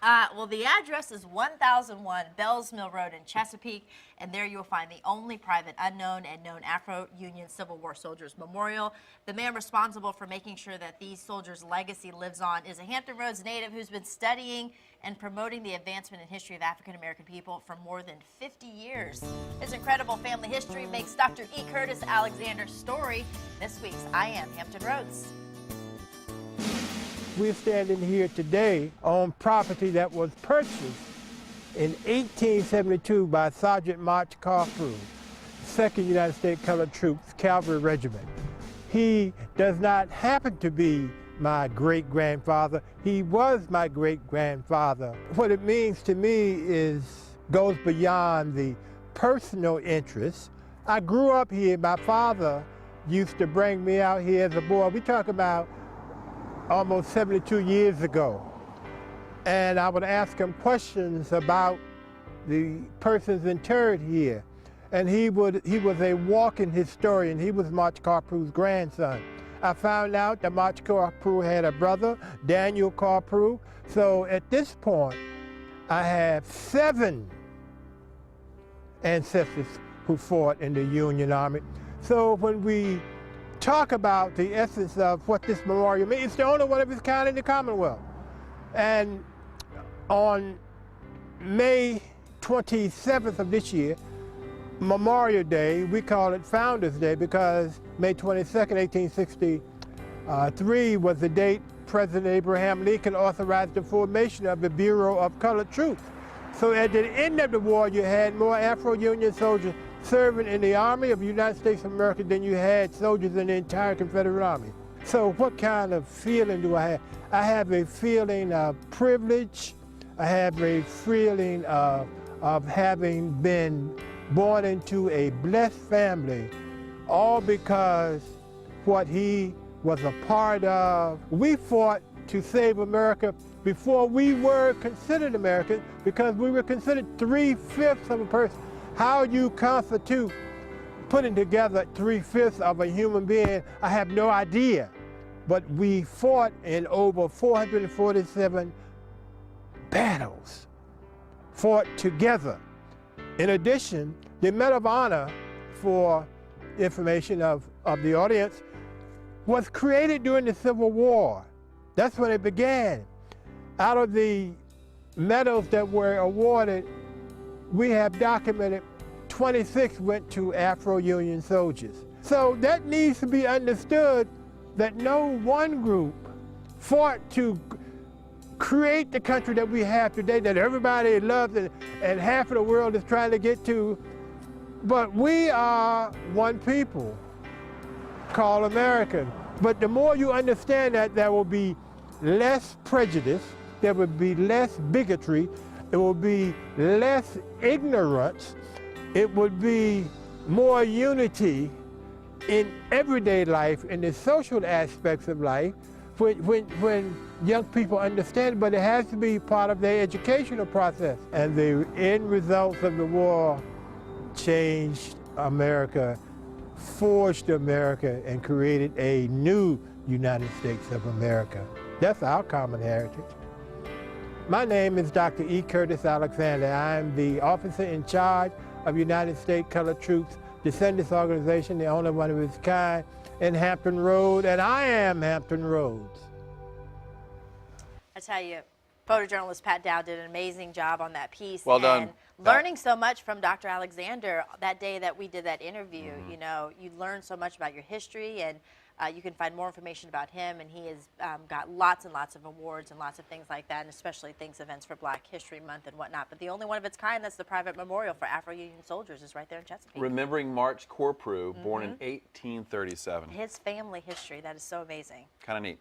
Well, the address is 1001 Bells Mill Road in Chesapeake, and there you'll find the only private, unknown, and known Afro-Union Civil War Soldiers Memorial. The man responsible for making sure that these soldiers' legacy lives on is a Hampton Roads native who's been studying and promoting the advancement and history of African-American people for more than 50 years. His incredible family history makes Dr. E. Curtis Alexander's story this week's I Am Hampton Roads. We're standing here today on property that was purchased in 1872 by Sergeant March Carprew, 2nd United States Colored Troops Cavalry Regiment. He does not happen to be my great-grandfather. He was my great-grandfather. What it means to me goes beyond the personal interest. I grew up here. My father used to bring me out here as a boy. We talk about almost 72 years ago. And I would ask him questions about the persons interred here. And he was a walking historian. He was March Carprew's grandson. I found out that March Carprew had a brother, Daniel Carprew. So at this point, I have 7 ancestors who fought in the Union Army. So when we talk about the essence of what this memorial means, it's the only one of its kind in the Commonwealth. And on May 27th of this year, Memorial Day, we call it Founders Day because May 22nd, 1863 was the date President Abraham Lincoln authorized the formation of the Bureau of Colored Troops. So at the end of the war, you had more Afro-Union soldiers serving in the Army of the United States of America than you had soldiers in the entire Confederate Army. So what kind of feeling do I have? I have a feeling of privilege. I have a feeling of having been born into a blessed family, all because what he was a part of. We fought to save America before we were considered Americans because we were considered 3/5 of a person. How you constitute putting together 3/5 of a human being, I have no idea. But we fought in over 447 battles, fought together. In addition, the Medal of Honor, for information of the audience, was created during the Civil War. That's when it began. Out of the medals that were awarded, we have documented 26 went to Afro-Union soldiers. So that needs to be understood that no one group fought to create the country that we have today, that everybody loves and half of the world is trying to get to. But we are one people called American. But the more you understand that, there will be less prejudice, there will be less bigotry, it will be less ignorance, it would be more unity in everyday life, in the social aspects of life, when young people understand, but it has to be part of their educational process. And the end results of the war changed America, forged America, and created a new United States of America. That's our common heritage. My name is Dr. E. Curtis Alexander. I am the officer in charge of United States Colored Troops Descendants Organization, the only one of its kind in Hampton Roads, and I am Hampton Roads. I tell you, photojournalist Pat Dow did an amazing job on that piece. Well done. And learning so much from Dr. Alexander that day that we did that interview. You know, you learn so much about your history, and you can find more information about him, and he has got lots and lots of awards and lots of things like that, and especially events for Black History Month and whatnot. But the only one of its kind that's the private memorial for Afro-Union soldiers is right there in Chesapeake. Remembering March Carprew, born in 1837. His family history, that is so amazing. Kind of neat.